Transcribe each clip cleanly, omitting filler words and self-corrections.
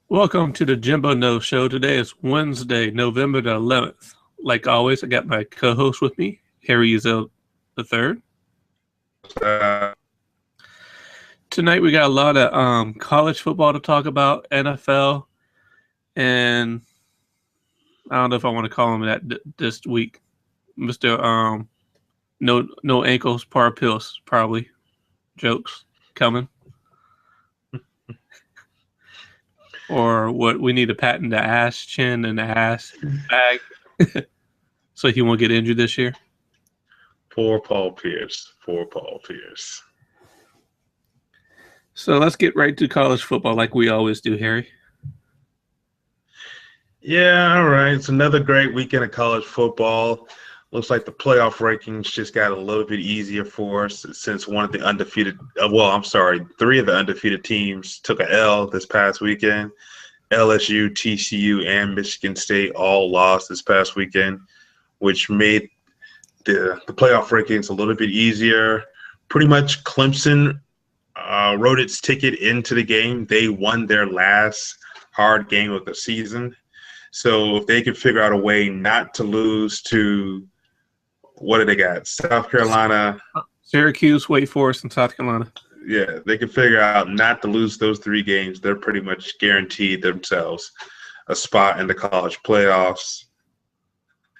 Welcome to the Jimbo No Show. Today is Wednesday, November the 11th. Like always, I got my co-host with me, Harry Ezell the third. Uh, Tonight we got a lot of college football to talk about, NFL, and I don't know if I want to call him that this week, Mister No Ankles, Par Pills, probably jokes coming. Or what we need to patent the ass chin and the ass bag so he won't get injured this year. Poor Paul Pierce. Poor Paul Pierce. So let's get right to college football like we always do, Harry. Yeah, all right. It's another great weekend of college football. Looks like the playoff rankings just got a little bit easier for us since three of the undefeated teams took a L this past weekend. LSU, TCU, and Michigan State all lost this past weekend, which made the playoff rankings a little bit easier. Pretty much Clemson wrote its ticket into the game. They won their last hard game of the season. So if they can figure out a way not to lose to – what do they got? South Carolina. Syracuse, Wake Forest, and South Carolina. Yeah, they can figure out not to lose those three games. They're pretty much guaranteed themselves a spot in the college playoffs.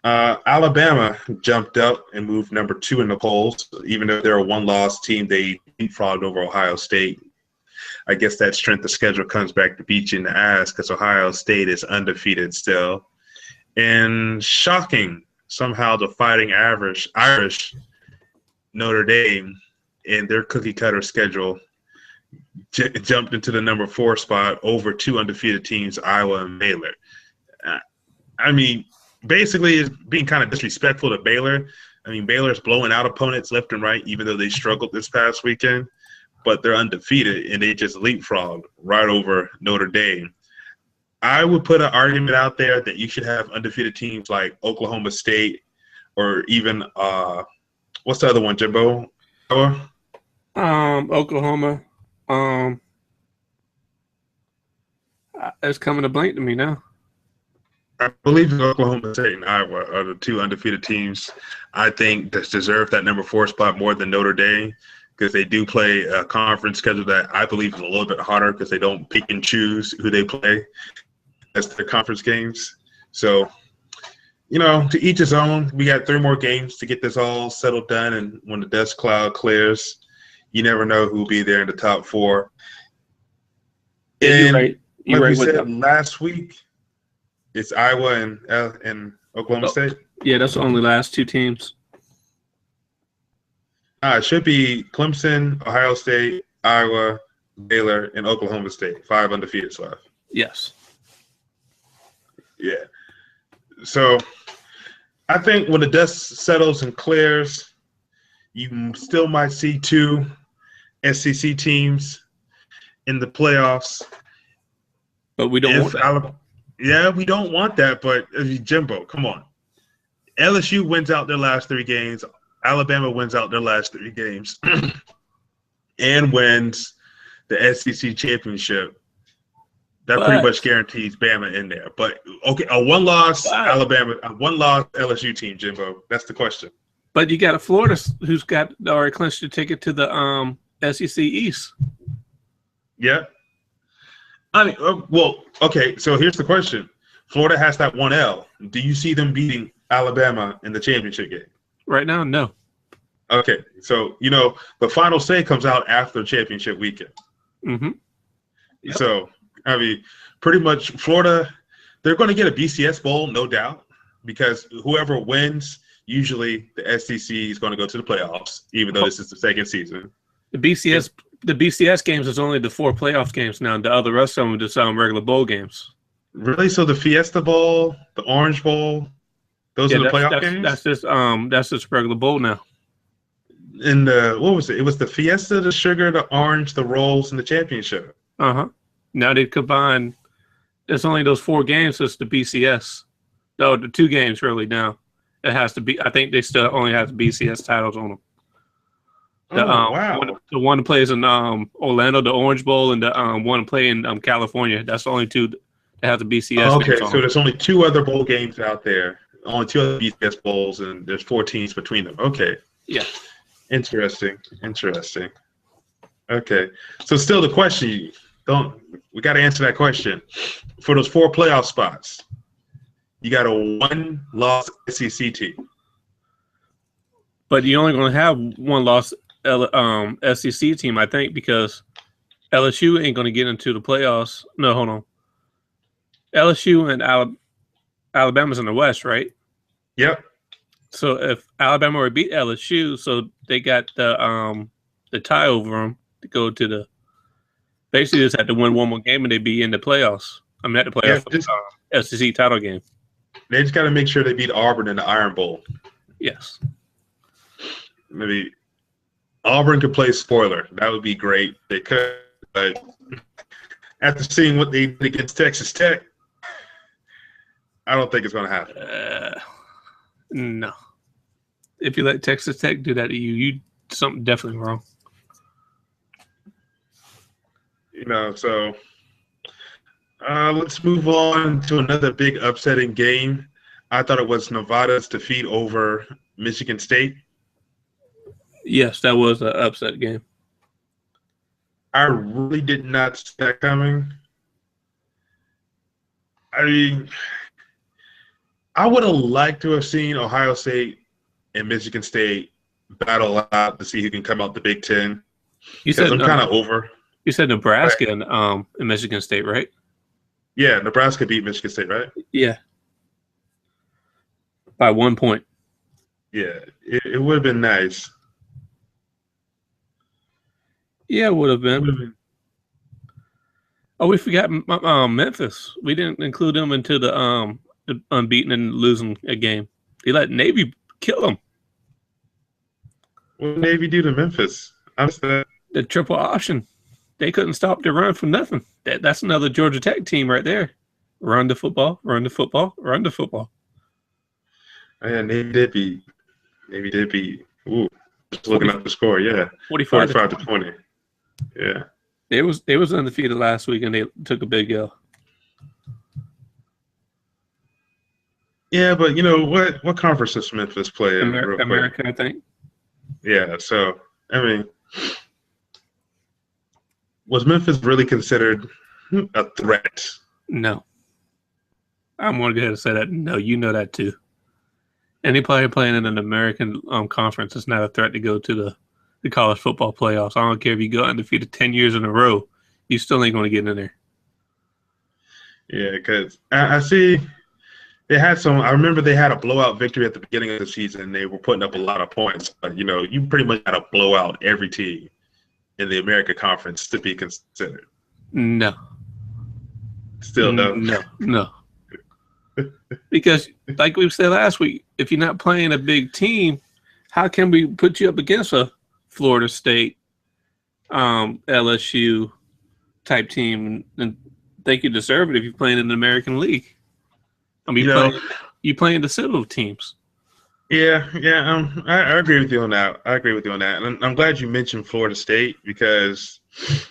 Alabama jumped up and moved number 2 in the polls. Even though they're a one-loss team, they leapfrogged over Ohio State. I guess that strength of schedule comes back to beat you in the ass because Ohio State is undefeated still. And shocking, somehow the Fighting Irish Notre Dame in their cookie-cutter schedule jumped into the number 4 spot over 2 undefeated teams, Iowa and Baylor. I mean, basically it's being kind of disrespectful to Baylor. I mean, Baylor's blowing out opponents left and right, even though they struggled this past weekend. But they're undefeated, and they just leapfrogged right over Notre Dame. I would put an argument out there that you should have undefeated teams like Oklahoma State or even what's the other one, Jimbo? Oklahoma. It's coming to blank to me now. I believe Oklahoma State and Iowa are the 2 undefeated teams I think that deserve that number 4 spot more than Notre Dame because they do play a conference schedule that I believe is a little bit harder because they don't pick and choose who they play as their conference games. So, to each his own. We got 3 more games to get this all settled done, and when the dust cloud clears, you never know who'll be there in the top 4. Yeah, you're right. You're like right we with said last week, it's Iowa and Oklahoma State. Yeah, that's the only last 2 teams. It should be Clemson, Ohio State, Iowa, Baylor, and Oklahoma State. 5 undefeated left. Yes. Yeah. So I think when the dust settles and clears, you still might see 2 SEC teams in the playoffs. But we don't want that. Yeah, we don't want that, but Jimbo, come on. LSU wins out their last 3 games. Alabama wins out their last 3 games and wins the SEC championship. That pretty much guarantees Bama in there. But, okay, a one-loss Alabama, a one-loss LSU team, Jimbo. That's the question. But you got a Florida who's got already clinched a ticket to the SEC East. Yeah. I mean, well, okay, so here's the question. Florida has that 1 L. Do you see them beating Alabama in the championship game? Right now, no. Okay, so, the final say comes out after championship weekend. Mm-hmm. Yep. So, I mean, pretty much Florida, they're going to get a BCS bowl, no doubt, because whoever wins, usually the SEC is going to go to the playoffs, even though this is the second season. The BCS games is only the 4 playoff games now. The other rest of them are just regular bowl games. Really? So the Fiesta Bowl, the Orange Bowl, those are the playoff games? That's just regular bowl now. And what was it? It was the Fiesta, the Sugar, the Orange, the Rolls, and the Championship. Uh-huh. Now they combine. It's only those 4 games. So it's the BCS. No, the 2 games really now. It has to be. I think they still only have the BCS titles on them. Oh, wow. The one that plays in Orlando, the Orange Bowl, and the one to play in California. That's the only two that have the BCS Okay, names on so them. there's only two other bowl games out there. Only two other BCS bowls, and there's 4 teams between them. Okay. Yeah. Interesting. Okay. So still the question, we got to answer that question. For those 4 playoff spots, you got a 1-loss SEC team. But you're only going to have one loss SEC team, I think, because LSU ain't going to get into the playoffs. No, hold on. LSU and Alabama's in the West, right? Yep. So if Alabama would beat LSU, so they got the tie over them to go to the. Basically, just had to win one more game and they'd be in the playoffs. I mean, at the playoff SEC title game. They just got to make sure they beat Auburn in the Iron Bowl. Yes. Maybe Auburn could play spoiler. That would be great. They could, but after seeing what they did against Texas Tech, I don't think it's going to happen. No. If you let Texas Tech do that to you something definitely wrong. So let's move on to another big upsetting game. I thought it was Nevada's defeat over Michigan State. Yes, that was an upset game. I really did not see that coming. I mean, I would have liked to have seen Ohio State and Michigan State battle out to see who can come out the Big Ten. You said I'm kind of over. You said Nebraska and Michigan State, right? Yeah, Nebraska beat Michigan State, right? Yeah. By 1 point. Yeah, it would have been nice. Yeah, it would have been. Oh, we forgot Memphis. We didn't include them into the unbeaten and losing a game. They let Navy kill them. What did Navy do to Memphis? The triple option. They couldn't stop the run for nothing. That's another Georgia Tech team right there. Run the football, run the football, run the football. Yeah, Navy did beat. Ooh, just looking at the score. Yeah, 45 to 20. Yeah, They was undefeated last week and they took a big L. Yeah, but you know what conference does Memphis play in? America, I think. Yeah, so I mean, was Memphis really considered a threat? No. I'm going to go ahead and say that. No, you know that too. Any player playing in an American conference is not a threat to go to the college football playoffs. I don't care if you go undefeated 10 years in a row. You still ain't going to get in there. Yeah, because I see they had some – I remember they had a blowout victory at the beginning of the season. They were putting up a lot of points. But, you pretty much got to blow out every team in the American Conference to be considered. No. Still no? No. Because, like we said last week, if you're not playing a big team, how can we put you up against a Florida State, LSU type team and think you deserve it if you're playing in the American League? I mean, you playing the civil teams. Yeah. I agree with you on that. And I'm glad you mentioned Florida State because I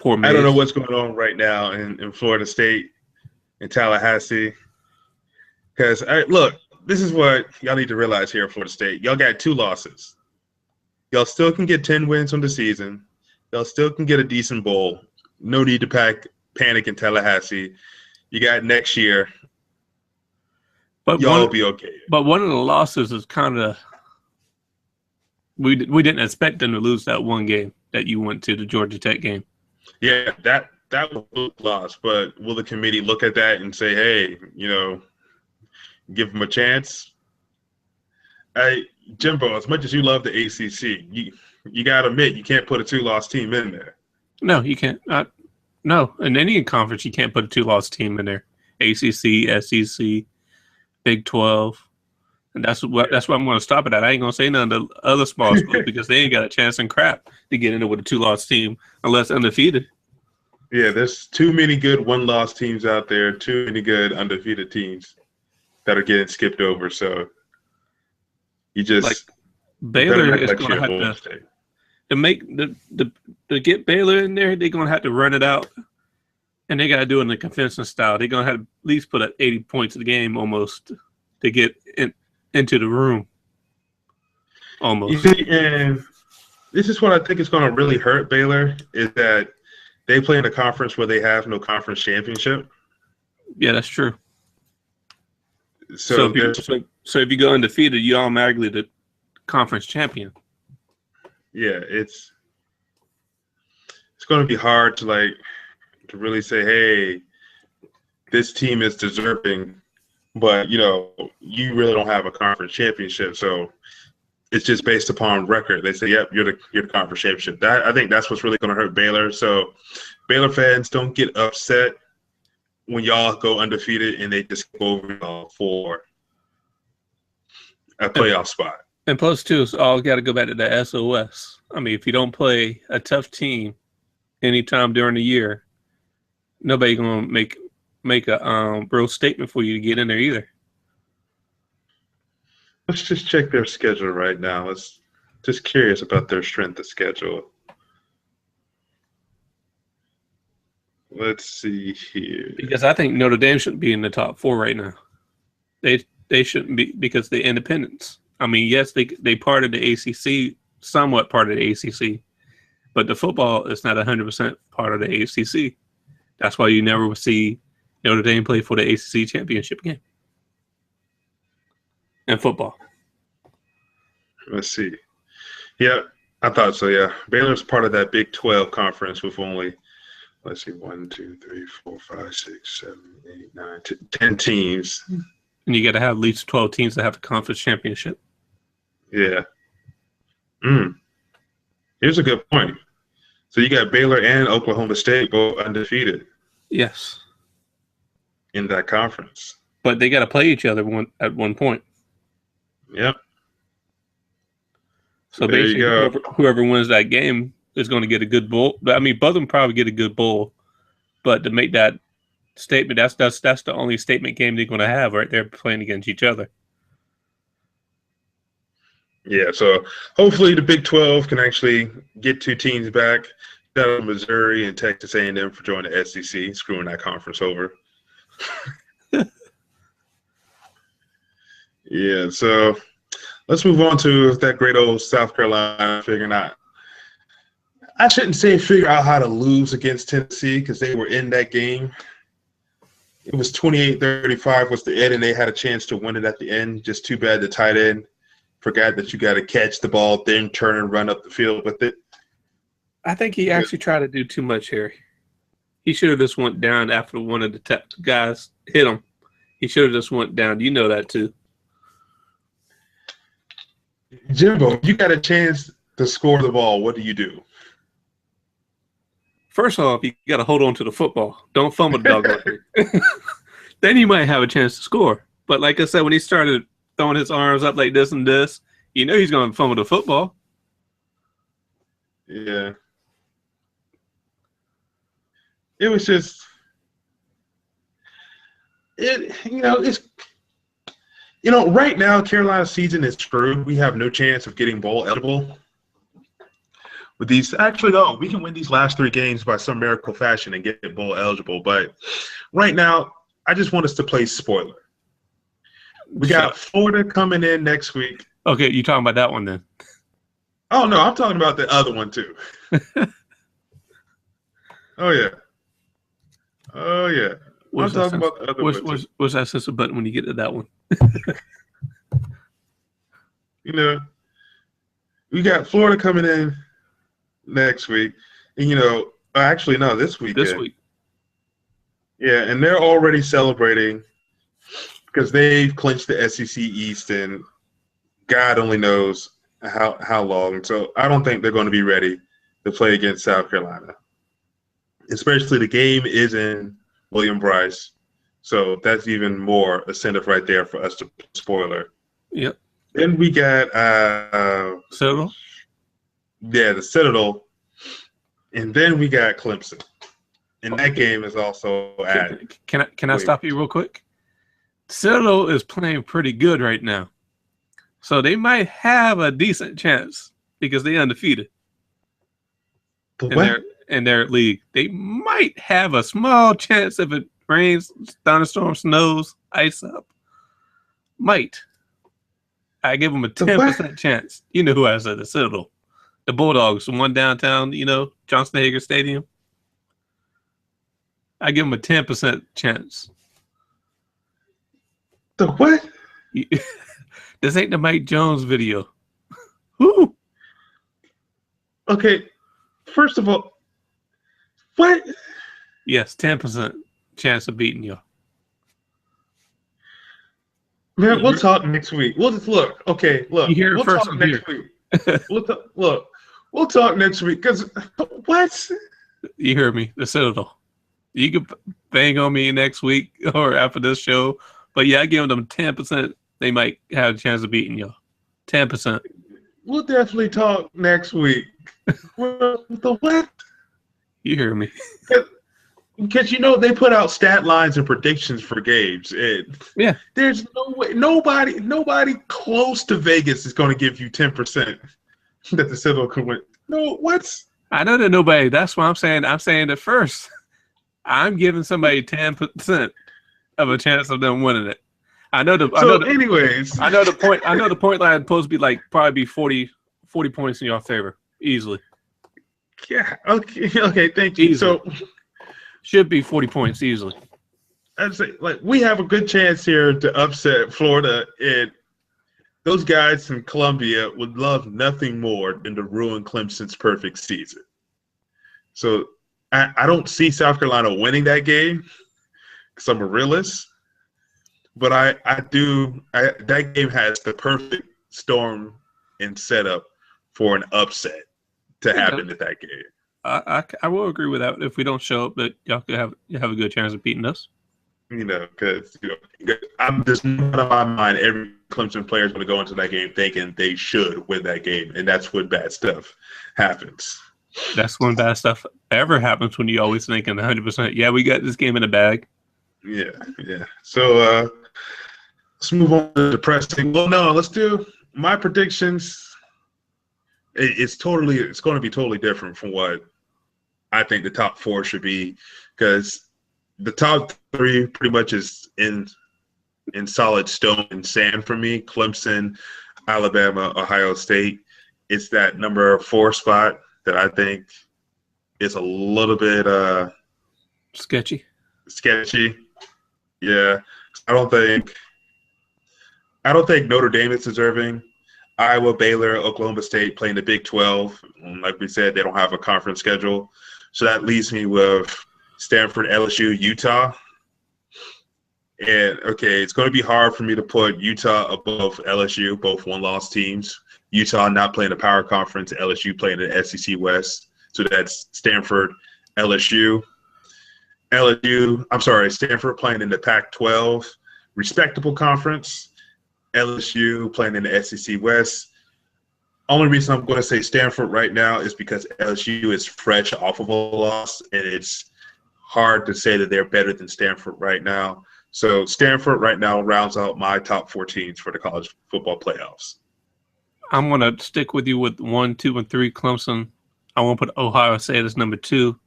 don't know what's going on right now in Florida State, in Tallahassee. Because, look, this is what y'all need to realize here at Florida State. Y'all got 2 losses. Y'all still can get 10 wins on the season. Y'all still can get a decent bowl. No need to panic in Tallahassee. You got next year. But y'all will be okay. But one of the losses is kind of we didn't expect them to lose that one game that you went to, the Georgia Tech game. Yeah, that was a loss. But will the committee look at that and say, hey, give them a chance? Jimbo, as much as you love the ACC, you got to admit you can't put a 2-loss team in there. No, you can't. No, in any conference you can't put a 2-loss team in there. ACC, SEC, Big 12, and that's what I'm going to stop it at. I ain't going to say none of the other small schools because they ain't got a chance in crap to get in there with a 2-loss team unless undefeated. Yeah, there's too many good 1-loss teams out there. Too many good undefeated teams that are getting skipped over. So you just Baylor is going to have to. to make to get Baylor in there, they're gonna have to run it out, and they gotta do it in the convention style. They're gonna have to at least put up 80 points in the game almost to get into the room. Almost. You see, and this is what I think is going to really hurt Baylor is that they play in a conference where they have no conference championship. Yeah, that's true. So if you go undefeated, you automatically the conference champion. Yeah, it's going to be hard to really say, hey, this team is deserving, but you really don't have a conference championship, so it's just based upon record. They say, yep, you're the conference championship. I think that's what's really going to hurt Baylor. So Baylor fans, don't get upset when y'all go undefeated and they just go over y'all for a playoff spot. And plus, too, it's all got to go back to the SOS. I mean, if you don't play a tough team anytime during the year, nobody going to make a real statement for you to get in there either. Let's just check their schedule right now. Just curious about their strength of schedule. Let's see here. Because I think Notre Dame shouldn't be in the top 4 right now. They shouldn't be because they're independents. I mean, yes, they part of the ACC, somewhat part of the ACC, but the football is not 100% part of the ACC. That's why you never see Notre Dame play for the ACC championship game. And football. Let's see. Yeah, I thought so, yeah. Baylor's part of that Big 12 conference with only, let's see, 1, 2, 3, 4, 5, 6, 7, 8, 9, 10 teams. And you got to have at least 12 teams that have the conference championship. Yeah. Here's a good point. So you got Baylor and Oklahoma State both undefeated. Yes. In that conference. But they got to play each other at one point. Yep. So basically, whoever wins that game is going to get a good bowl. I mean, both of them probably get a good bowl. But to make that statement, that's the only statement game they're going to have right there playing against each other. Yeah, so hopefully the Big 12 can actually get 2 teams back. Shout out to Missouri and Texas A&M for joining the SEC, screwing that conference over. Yeah, so let's move on to that great old South Carolina figuring out. I shouldn't say figure out how to lose against Tennessee because they were in that game. It was 28-35 was the end, and they had a chance to win it at the end. Just too bad the tight end forgot that you got to catch the ball, then turn and run up the field with it. I think he actually tried to do too much, Harry. He should have just went down after one of the guys hit him. He should have just went down. You know that too. Jimbo, you got a chance to score the ball. What do you do? First off, you got to hold on to the football. Don't fumble the dog. Then you might have a chance to score. But like I said, when he started throwing his arms up like this and this, you know he's going to fumble the football. Yeah. It was just right now Carolina's season is screwed. We have no chance of getting bowl eligible. With these, actually, no, we can win these last 3 games by some miracle fashion and get bowl eligible. But right now, I just want us to play spoiler. We got Florida coming in next week. Okay, you talking about that one then? Oh no, I'm talking about the other one too. Oh yeah. I'm talking about the other one. What's that sense of button when you get to that one? We got Florida coming in next week. And actually no, this week. This week. Yeah, and they're already celebrating because they've clinched the SEC East, and God only knows how long. So I don't think they're going to be ready to play against South Carolina. Especially the game is in William Bryce. So that's even more incentive right there for us to spoiler. Yep. Then we got Citadel? Yeah, the Citadel. And then we got Clemson. And that game is also at Can I stop you real quick? Citadel is playing pretty good right now. So they might have a decent chance because they're undefeated. The in what? their league. They might have a small chance if it rains, thunderstorm, snows, ice up. Might. I give them a The what? 10% chance. You know who I said the Citadel. The Bulldogs, the one downtown, Johnson Hager Stadium. I give them a 10% chance. The what? This ain't the Mike Jones video. Whoo! Okay, first of all, what? Yes, 10% chance of beating you. Man, we'll talk next week. We'll just look. Okay, look. You hear it We'll first talk from next here. week. Look. We'll talk next week. Cause what? You hear me? The Citadel. You can bang on me next week or after this show, but yeah, I give them 10%. They might have a chance of beating you. 10%. We'll definitely talk next week. The what? You hear me? Because they put out stat lines and predictions for games. Yeah. There's no way nobody close to Vegas is going to give you 10% that the Citadel could win. No, what? I know that nobody. That's why I'm saying it first. I'm giving somebody 10% of a chance of them winning it. Anyways, I know the point. I know the point line is supposed to be probably 40 points in your favor easily. Yeah. Okay. Thank you. Easily. So should be 40 points easily. I'd say we have a good chance here to upset Florida, and those guys in Columbia would love nothing more than to ruin Clemson's perfect season. So I don't see South Carolina winning that game because I'm a realist. But I do. That game has the perfect storm and setup for an upset to happen at that game. I will agree with that. If we don't show up, that y'all could have a good chance of beating us. Because I'm just out of my mind. Every Clemson player is going to go into that game thinking they should win that game, and that's when bad stuff happens. That's when bad stuff ever happens, when you always thinking 100%. Yeah, we got this game in the bag. Yeah. So let's move on to depressing. Well, no, let's do my predictions. It's going to be totally different from what I think the top four should be, because the top three pretty much is in solid stone and sand for me. Clemson, Alabama, Ohio State. It's that number 4 spot that I think is a little bit sketchy. Yeah. I don't think Notre Dame is deserving. Iowa, Baylor, Oklahoma State playing the Big 12. Like we said, they don't have a conference schedule. So that leaves me with Stanford, LSU, Utah. And, okay, it's going to be hard for me to put Utah above LSU, both one-loss teams. Utah not playing the power conference, LSU playing the SEC West. So that's Stanford, LSU. Stanford playing in the Pac-12, respectable conference. LSU playing in the SEC West. Only reason I'm going to say Stanford right now is because LSU is fresh off of a loss, and it's hard to say that they're better than Stanford right now. So Stanford right now rounds out my top 4 teams for the college football playoffs. I'm going to stick with you with 1, 2, and 3 Clemson. I want to put Ohio State as number 2,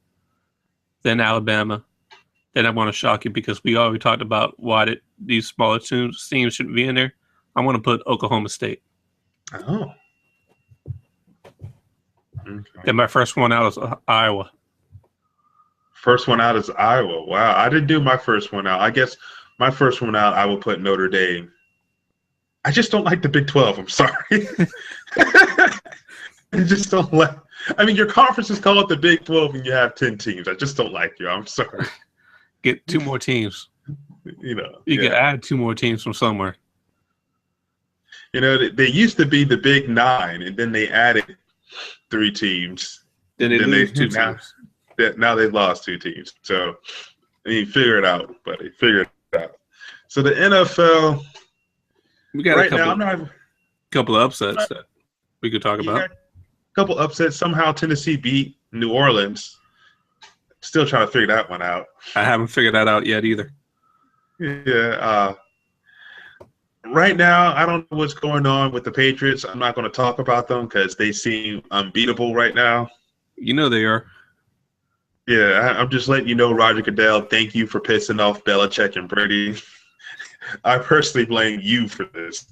then Alabama. Then I want to shock you because we already talked about why these smaller teams shouldn't be in there. I want to put Oklahoma State. Oh. Okay. Then my first one out is Iowa. First one out is Iowa. Wow. I didn't do my first one out. I guess my first one out, I will put Notre Dame. I just don't like the Big 12. I'm sorry. I just don't like – I mean, your conference is called the Big 12 and you have 10 teams. I just don't like you. I'm sorry. Get 2 more teams. You can add 2 more teams from somewhere. They used to be the Big 9, and then they added 3 teams. Then they lose 2 teams. Now they've lost 2 teams. So, figure it out, buddy. Figure it out. So the NFL, we got a couple of upsets that we could talk about. A couple upsets. Somehow Tennessee beat New Orleans. Still trying to figure that one out. I haven't figured that out yet either. Yeah. Right now, I don't know what's going on with the Patriots. I'm not going to talk about them because they seem unbeatable right now. You know they are. Yeah, I'm just letting you know, Roger Goodell, thank you for pissing off Belichick and Brady. I personally blame you for this.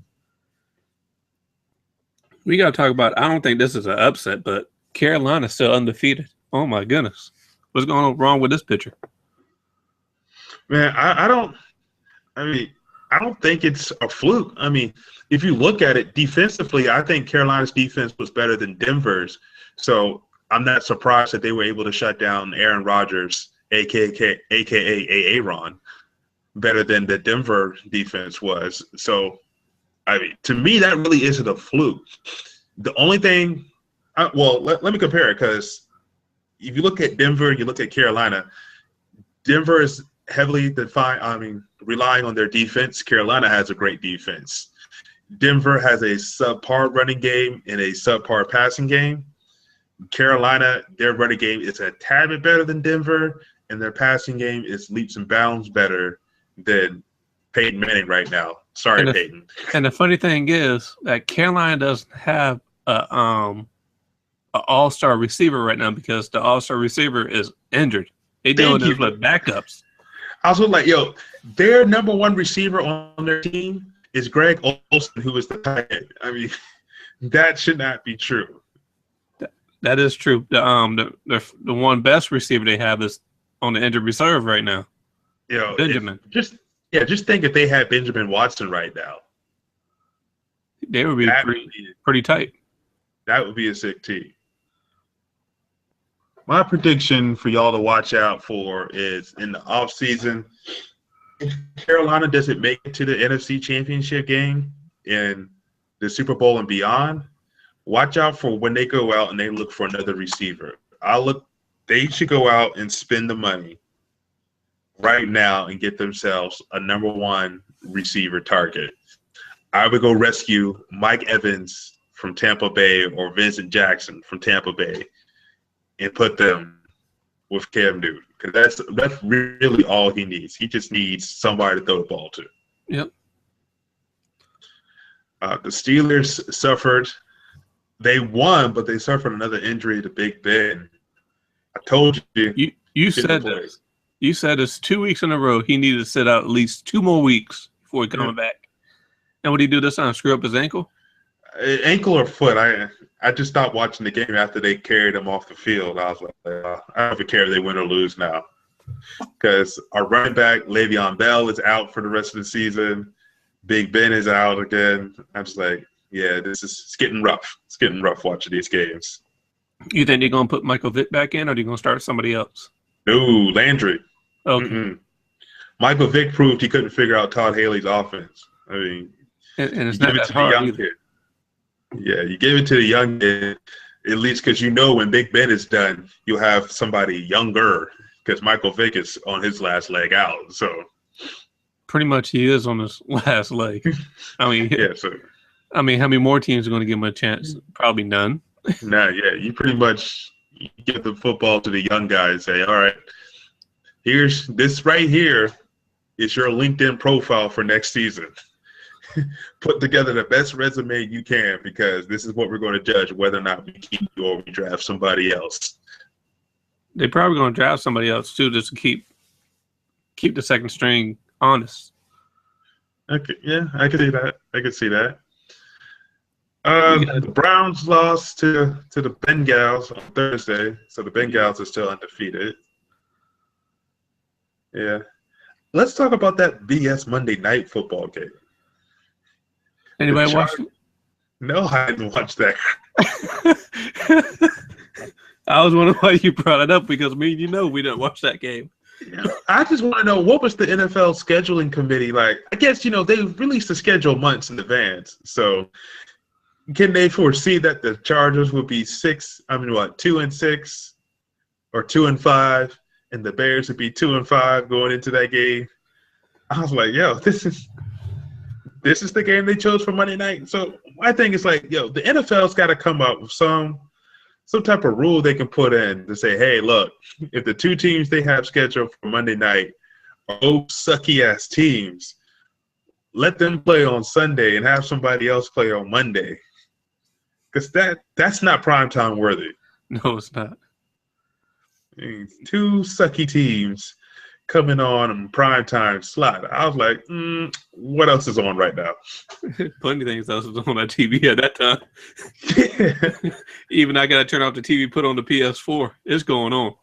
We got to talk about, I don't think this is an upset, but Carolina's still undefeated. Oh, my goodness. What's going on wrong with this pitcher? Man, I don't think it's a fluke. I mean, if you look at it defensively, I think Carolina's defense was better than Denver's. So I'm not surprised that they were able to shut down Aaron Rodgers, aka Aaron, better than the Denver defense was. So, I mean, to me, that really isn't a fluke. The only thing, let me compare it, because if you look at Denver, you look at Carolina, Denver is heavily relying on their defense. Carolina has a great defense. Denver has a subpar running game and a subpar passing game. Carolina, their running game is a tad bit better than Denver, and their passing game is leaps and bounds better than Peyton Manning right now. Sorry, Peyton. And the funny thing is that Carolina doesn't have an all-star receiver right now because the all-star receiver is injured. They doing this with backups. I was like, their number one receiver on their team is Greg Olsen, who is the tight end. I mean, that should not be true. That is true. The one best receiver they have is on the injured reserve right now. Benjamin. Just think if they had Benjamin Watson right now. They would be pretty tight. That would be a sick team. My prediction for y'all to watch out for is in the offseason, if Carolina doesn't make it to the NFC Championship game in the Super Bowl and beyond, watch out for when they go out and they look for another receiver. They should go out and spend the money right now and get themselves a number one receiver target. I would go rescue Mike Evans from Tampa Bay or Vincent Jackson from Tampa Bay and put them with Cam Newton, because that's really all he needs. He just needs somebody to throw the ball to. Yep. The Steelers suffered. They won, but they suffered another injury to Big Ben. I told you. You said this. You said it's 2 weeks in a row. He needed to sit out at least 2 more weeks before he coming back. And what did he do this time? Screw up his ankle? Ankle or foot. I just stopped watching the game after they carried him off the field. I was like, I don't even care if they win or lose now. Because our running back, Le'Veon Bell, is out for the rest of the season. Big Ben is out again. I'm just like, yeah, it's getting rough. It's getting rough watching these games. You think they're going to put Michael Vick back in, or are they going to start somebody else? No, Landry. Okay. Michael Vick proved he couldn't figure out Todd Haley's offense. I mean, and it's not that hard either. Kid. Yeah, you give it to the young kid, at least because when Big Ben is done, you'll have somebody younger, because Michael Vick is on his last leg out. So pretty much he is on his last leg. I mean, yeah. How many more teams are going to give him a chance? Probably none. Yeah. You pretty much give the football to the young guy and say, all right, here's this right here is your LinkedIn profile for next season. Put together the best resume you can, because this is what we're going to judge whether or not we keep you or we draft somebody else. They're probably going to draft somebody else too, just to keep the second string honest. Okay, yeah, I could see that. The Browns lost to the Bengals on Thursday, so the Bengals are still undefeated. Yeah. Let's talk about that BS Monday Night Football game. Anybody watch it? No, I didn't watch that. I was wondering why you brought it up, because we didn't watch that game. I just want to know, what was the NFL scheduling committee like? I guess, they released the schedule months in advance. So can they foresee that the Chargers would be 2-6 or 2-5, and the Bears would be 2-5 going into that game? I was like, this is the game they chose for Monday night. So my thing is like, the NFL's got to come up with some type of rule they can put in to say, hey, look, if the two teams they have scheduled for Monday night are sucky-ass teams, let them play on Sunday and have somebody else play on Monday. Because that's not primetime worthy. No, it's not. Two sucky teams coming on primetime slot. I was like, what else is on right now? Plenty of things else was on that TV at that time. Even I got to turn off the TV, put on the PS4. It's going on.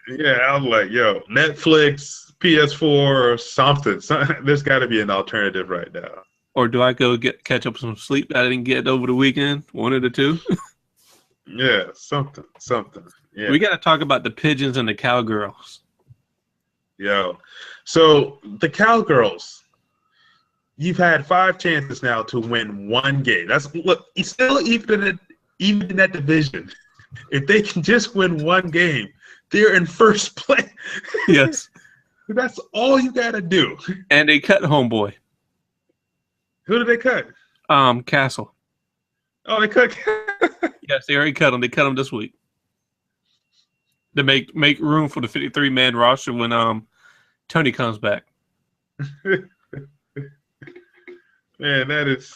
Yeah, I was like, yo, Netflix, PS4, or something. There's got to be an alternative right now. Or do I go catch up some sleep that I didn't get over the weekend? One of the two. Yeah, something. Yeah. We got to talk about the Pigeons and the Cowgirls. Yo, so the Cowgirls, you've had 5 chances now to win one game. Look, it's still even in that division. If they can just win one game, they're in first place. Yes. That's all you got to do. And they cut homeboy. Who did they cut? Castle. Oh, they cut. Yes, they already cut him. They cut him this week. To make room for the 53-man roster when Tony comes back. Man, that is.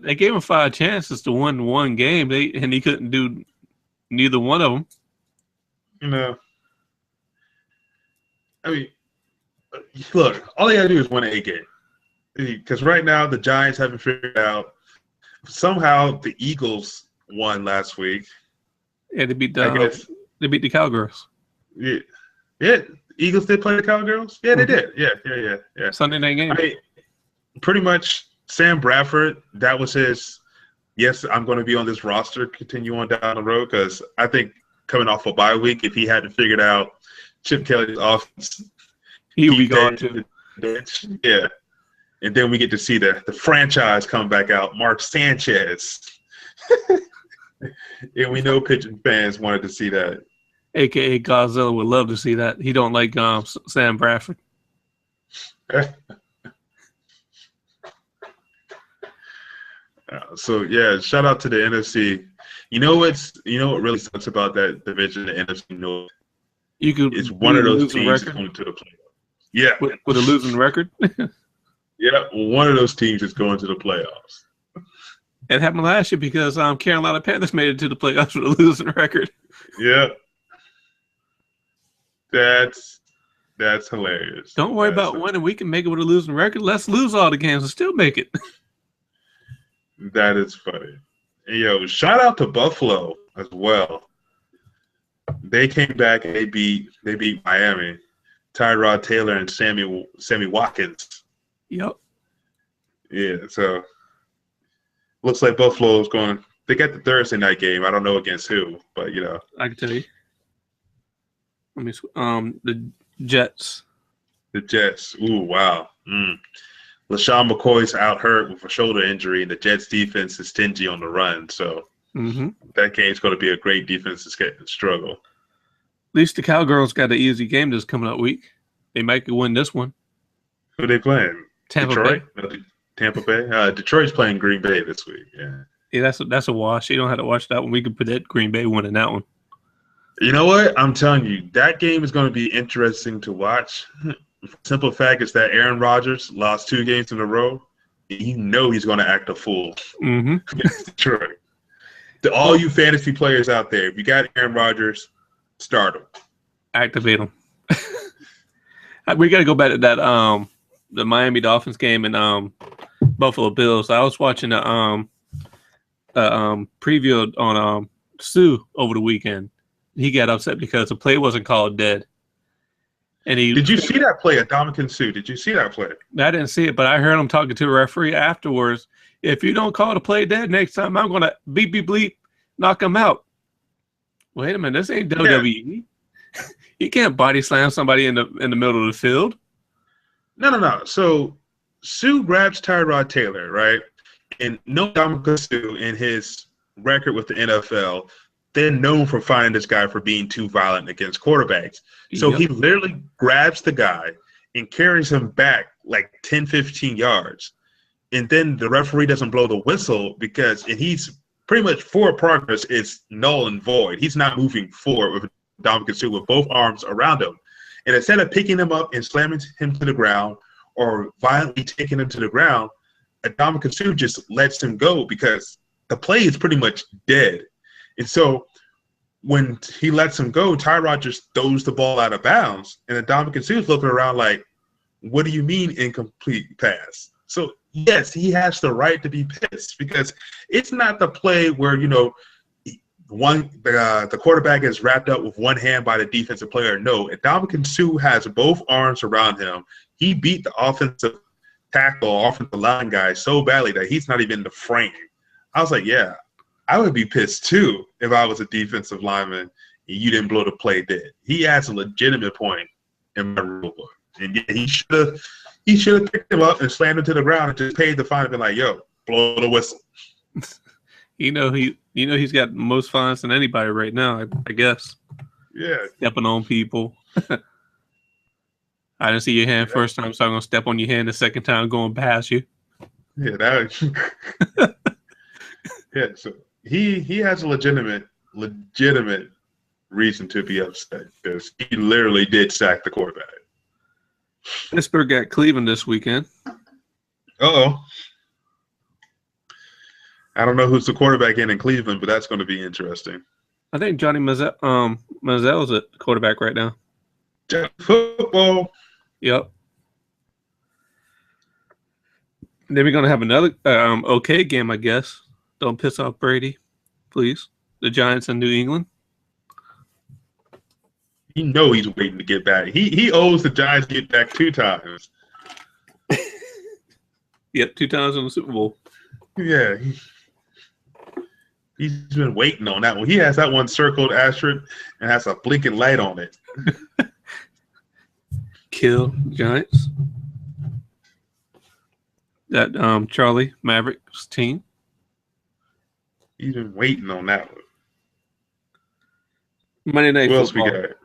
They gave him 5 chances to win one game, and he couldn't do neither one of them. You know, I mean, look, all they got to do is win an 8 game. Because right now the Giants haven't figured out. Somehow the Eagles won last week. Yeah, they beat the Cowgirls. Yeah. Eagles did play the Cowgirls? Yeah, they did. Yeah. Sunday night game. I mean, pretty much Sam Bradford, that was his, yes, I'm going to be on this roster, continue on down the road, because I think coming off a bye week, if he hadn't figured out Chip Kelly's offense, he would be gone too. Yeah. And then we get to see the franchise come back out, Mark Sanchez. And we know Pigeon fans wanted to see that. AKA Godzilla would love to see that. He don't like Sam Bradford. So yeah, shout out to the NFC. You know what really sucks about that division, the NFC North? It's one of those teams going to the playoffs. Yeah, with a losing record. Yeah, one of those teams is going to the playoffs. It happened last year because Carolina Panthers made it to the playoffs with a losing record. Yeah. That's hilarious. Don't worry about winning. We can make it with a losing record. Let's lose all the games and still make it. That is funny. And, yo, shout out to Buffalo as well. They came back and they beat Miami. Tyrod Taylor and Sammy Watkins. Yep. Yeah, so looks like Buffalo's going. They got the Thursday night game. I don't know against who, but you know. I can tell you. Let me. The Jets. The Jets. Ooh, wow. LaShawn McCoy's out hurt with a shoulder injury, and the Jets defense is stingy on the run. So that game's going to be a great defense to struggle. At least the Cowgirls got an easy game this coming up week. They might win this one. Who are they playing? Detroit. Tampa Bay. Detroit's playing Green Bay this week. Yeah, that's a wash. You don't have to watch that one. We could predict Green Bay winning that one. You know what? I'm telling you, that game is going to be interesting to watch. Simple fact is that Aaron Rodgers lost 2 games in a row. You know he's going to act a fool against Detroit. To all you fantasy players out there, if you got Aaron Rodgers, start him. Activate him. We got to go back to that the Miami Dolphins game and Buffalo Bills. I was watching the preview on Sue over the weekend. He got upset because the play wasn't called dead. And did you see that play, Dominican Sue? Did you see that play? I didn't see it, but I heard him talking to the referee afterwards. If you don't call the play dead next time, I'm going to beep, beep, bleep, knock him out. Wait a minute, this ain't WWE. You can't body slam somebody in the middle of the field. No. So Sue grabs Tyrod Taylor, right? And no Dominican Sue in his record with the NFL, they're known for finding this guy for being too violent against quarterbacks. So he literally grabs the guy and carries him back like 10, 15 yards. And then the referee doesn't blow the whistle and he's pretty much forward progress is null and void. He's not moving forward with Dominican Sue with both arms around him. And instead of picking him up and slamming him to the ground or violently taking him to the ground, Dominican Sue just lets him go because the play is pretty much dead. And so when he lets him go, Tyrod just throws the ball out of bounds. And Ndamukong Suh's looking around like, what do you mean incomplete pass? So, yes, he has the right to be pissed because it's not the play where, the quarterback is wrapped up with one hand by the defensive player. No, Ndamukong Suh has both arms around him. He beat the offensive tackle, offensive line guy so badly that he's not even in the frame. I was like, yeah, I would be pissed too if I was a defensive lineman and you didn't blow the play dead. He has a legitimate point in my rule book. And yeah, he should have picked him up and slammed him to the ground and just paid the fine and been like, yo, blow the whistle. He's got most fines than anybody right now, I guess. Yeah. Stepping on people. I didn't see your hand first time, so I'm gonna step on your hand the second time going past you. Yeah, yeah, so he has a legitimate reason to be upset because he literally did sack the quarterback. Pittsburgh got Cleveland this weekend. Uh-oh. I don't know who's the quarterback in Cleveland, but that's going to be interesting. I think Johnny Manziel is at quarterback right now. Football. Yep. Then we're going to have another okay game, I guess. Don't piss off Brady, please. The Giants in New England. He's waiting to get back. He owes the Giants to get back 2 times. Yep, 2 times in the Super Bowl. Yeah. He's been waiting on that one. He has that one circled asterisk and has a blinking light on it. Kill Giants. That Charlie Mavericks team. He's been waiting on that one. Monday Night Who Football. else we got?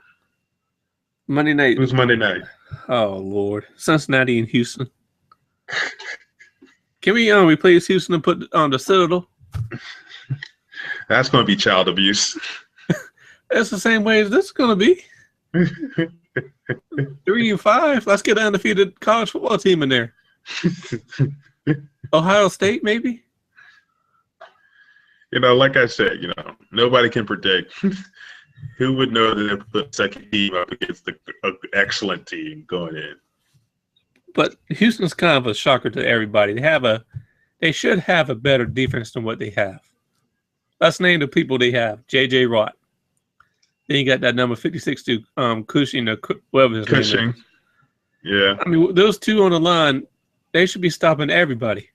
Monday night. Who's Monday night? Oh Lord, Cincinnati and Houston. Can we replace Houston and put on the Citadel? That's going to be child abuse. That's the same way as this is going to be. 3-5. Let's get an undefeated college football team in there. Ohio State, maybe. Like I said, nobody can predict. Who would know that they put second team up against an excellent team going in? But Houston's kind of a shocker to everybody. They should have a better defense than what they have. Let's name the people they have. J.J. Watt. Then you got that number 56 to Cushing or whatever his name is. Yeah. I mean, those two on the line, they should be stopping everybody.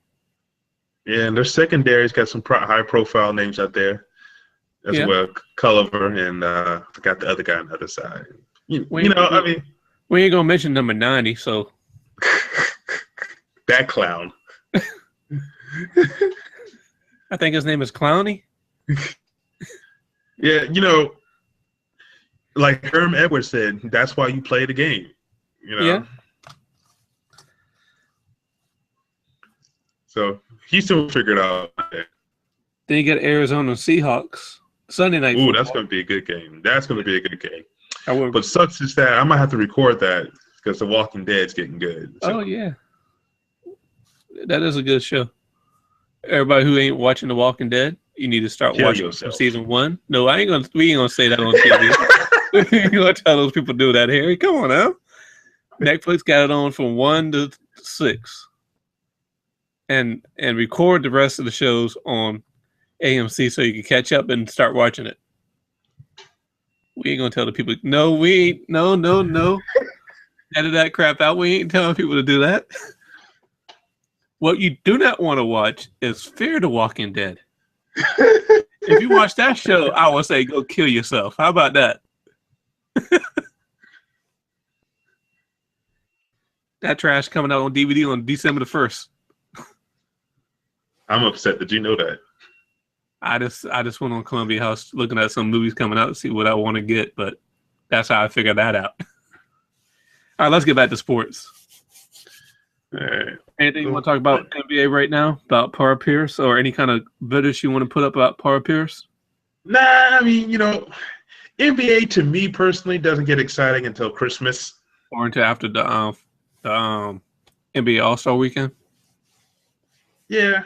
Yeah, and their secondary's got some high-profile names out there as well. Culliver and I forgot the other guy on the other side. We ain't going to mention number 90, so. That clown. I think his name is Clowney. Yeah, like Herm Edwards said, that's why you play the game. Yeah. So Houston will figure it out. Then you got Arizona Seahawks Sunday night. Ooh, that's going to be a good game. That's going to be a good game. But sucks is that I might have to record that because The Walking Dead's getting good. So. Oh yeah, that is a good show. Everybody who ain't watching The Walking Dead, you need to start watching season 1. No, we ain't gonna say that on TV. We ain't gonna tell those people to do that, Harry. Come on now. Netflix got it on from 1 to 6. And record the rest of the shows on AMC so you can catch up and start watching it. We ain't gonna tell the people, no, we ain't, no. Edit that crap out. We ain't telling people to do that. What you do not want to watch is Fear the Walking Dead. If you watch that show, I would say go kill yourself. How about that? That trash coming out on DVD on December the 1st. I'm upset. Did you know that? I just went on Columbia House looking at some movies coming out to see what I want to get, but that's how I figured that out. All right, let's get back to sports. All right. Anything you want to talk about NBA right now? About Paul Pierce or any kind of videos you want to put up about Paul Pierce? Nah, I mean, NBA to me personally doesn't get exciting until Christmas. Or until after the NBA All-Star weekend? Yeah.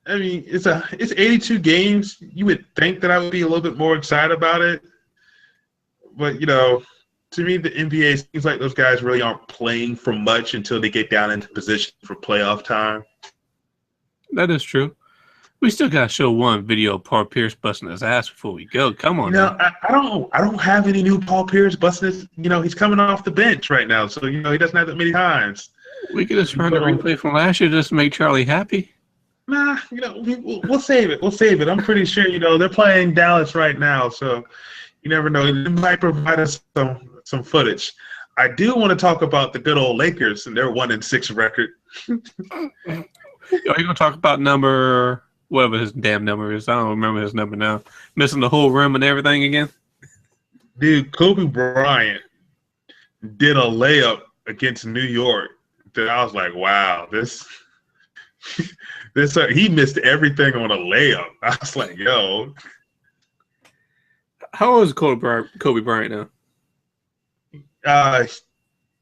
I mean, it's 82 games. You would think that I would be a little bit more excited about it, but to me, the NBA seems like those guys really aren't playing for much until they get down into position for playoff time. That is true. We still got to show one video of Paul Pierce busting his ass before we go. Come on, now. I don't have any new Paul Pierce busting his. He's coming off the bench right now, so he doesn't have that many times. We could just run the replay from last year just to make Charlie happy. Nah, we'll save it. We'll save it. I'm pretty sure they're playing Dallas right now, so you never know. It might provide us some footage. I do want to talk about the good old Lakers and their 1-6 record. Are you gonna talk about number? Whatever his damn number is. I don't remember his number now. Missing the whole rim and everything again? Dude, Kobe Bryant did a layup against New York that I was like, wow, this he missed everything on a layup. I was like, yo. How old is Kobe Bryant now?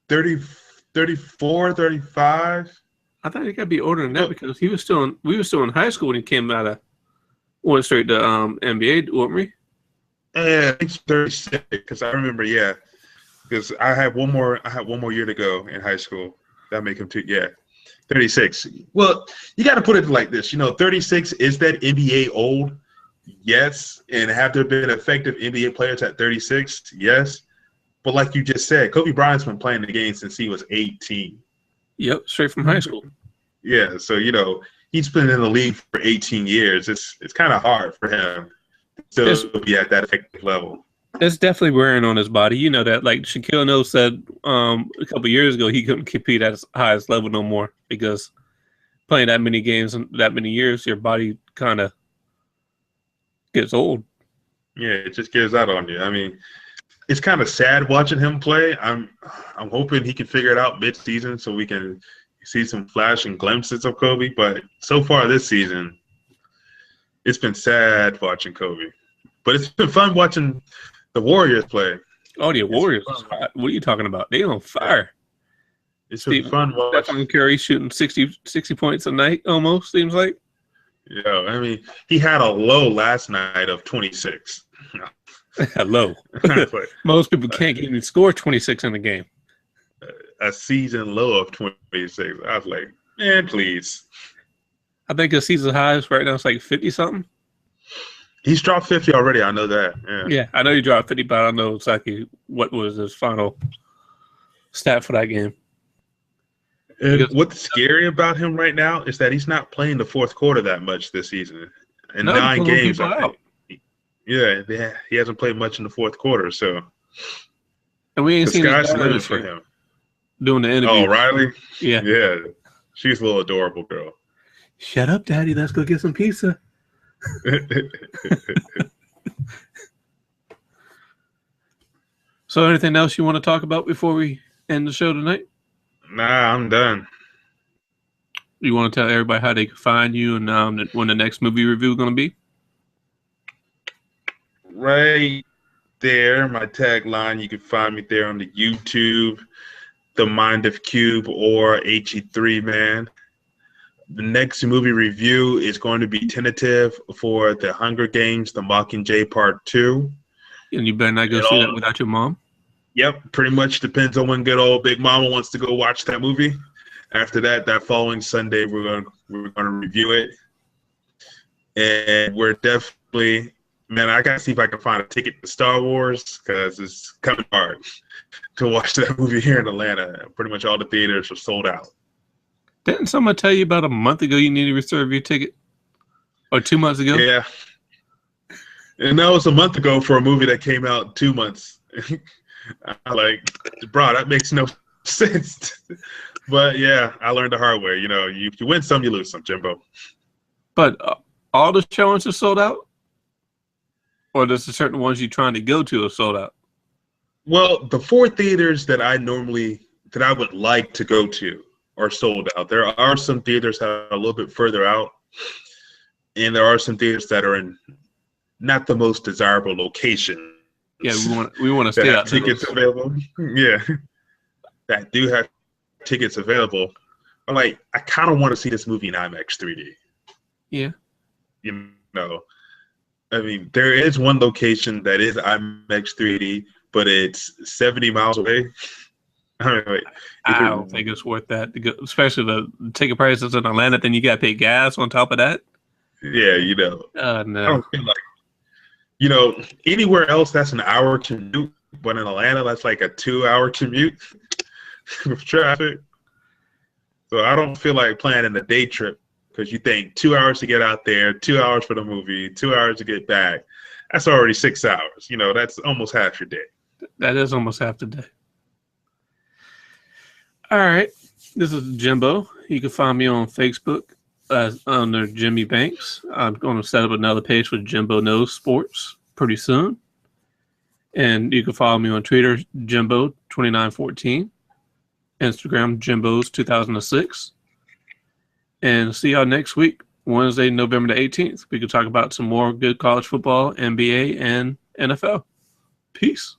34, 35. I thought he got to be older than that because we were still in high school when he went straight to NBA, weren't we? Yeah, I think 36 because I remember, because I had one more year to go in high school. That make him 36. Well, you got to put it like this. 36 is that NBA old? Yes. And have there been effective NBA players at 36? Yes. But like you just said, Kobe Bryant's been playing the game since he was 18. Yep, straight from high school. Yeah, so he's been in the league for 18 years. It's kind of hard for him to be at that effective level. It's definitely wearing on his body. You know that, like Shaquille O'Neal said a couple of years ago, he couldn't compete at his highest level no more because playing that many games and that many years, your body kind of gets old. Yeah, it just gives out on you. I mean, it's kind of sad watching him play. I'm hoping he can figure it out mid-season so we can see some flashing glimpses of Kobe. But so far this season, it's been sad watching Kobe. But it's been fun watching the Warriors play. Oh, the Warriors! What are you talking about? They on fire. It's been fun watching. Stephen Curry shooting 60 points a night almost, seems like. Yeah, I mean, he had a low last night of 26. Low. Most people can't even score 26 in a game. A season low of 26. I was like, man, please. I think his season highs right now is like 50-something. He's dropped 50 already. I know that. Yeah, I know he dropped 50, but I don't know exactly what was his final stat for that game. And what's scary about him right now is that he's not playing the fourth quarter that much this season. In 9 games, I think. Yeah, he hasn't played much in the fourth quarter, so. And we ain't seen the sky's the limit for him. Doing the interview. Oh, Riley? Yeah. Yeah. She's a little adorable girl. Shut up, Daddy. Let's go get some pizza. So anything else you want to talk about before we end the show tonight? Nah, I'm done. You want to tell everybody how they can find you and when the next movie review is going to be? Right there, my tagline. You can find me there on the YouTube, The Mind of Cube, or HE3 Man. The next movie review is going to be tentative for The Hunger Games, The Mockingjay Part 2. And you better not go see that without your mom? Yep, pretty much depends on when good old Big Mama wants to go watch that movie. After that following Sunday, we're gonna review it. And we're definitely, man, I gotta see if I can find a ticket to Star Wars because it's coming hard to watch that movie here in Atlanta. Pretty much all the theaters are sold out. Didn't someone tell you about a month ago you need to reserve your ticket? Or 2 months ago? Yeah. And that was a month ago for a movie that came out 2 months. I'm like, bro, that makes no sense. But yeah, I learned the hard way. You win some, you lose some, Jimbo. But all the showings are sold out? Or there's a certain ones you're trying to go to are sold out? Well, the 4 theaters that I would like to go to are sold out. There are some theaters that are a little bit further out, and there are some theaters that are in not the most desirable location. Yeah, we want to stay out. Tickets available. Yeah, that do have tickets available. But I kind of want to see this movie in IMAX 3D. Yeah. You know, I mean, there is one location that is IMAX 3D, but it's 70 miles away. I mean, like, if I it, don't think it's worth that, to go, especially the ticket prices in Atlanta. Then you got to pay gas on top of that. yeah, I No. don't feel like, anywhere else that's an hour commute, but in Atlanta that's like a 2 hour commute with traffic. So I don't feel like planning a day trip because you think 2 hours to get out there, 2 hours for the movie, 2 hours to get back. That's already 6 hours. That's almost half your day. That is almost half the day. All right. This is Jimbo. You can find me on Facebook under Jimmy Banks. I'm going to set up another page with Jimbo Knows Sports pretty soon. And you can follow me on Twitter, Jimbo2914. Instagram, Jimbo's 2006. And see y'all next week, Wednesday, November the 18th. We can talk about some more good college football, NBA, and NFL. Peace.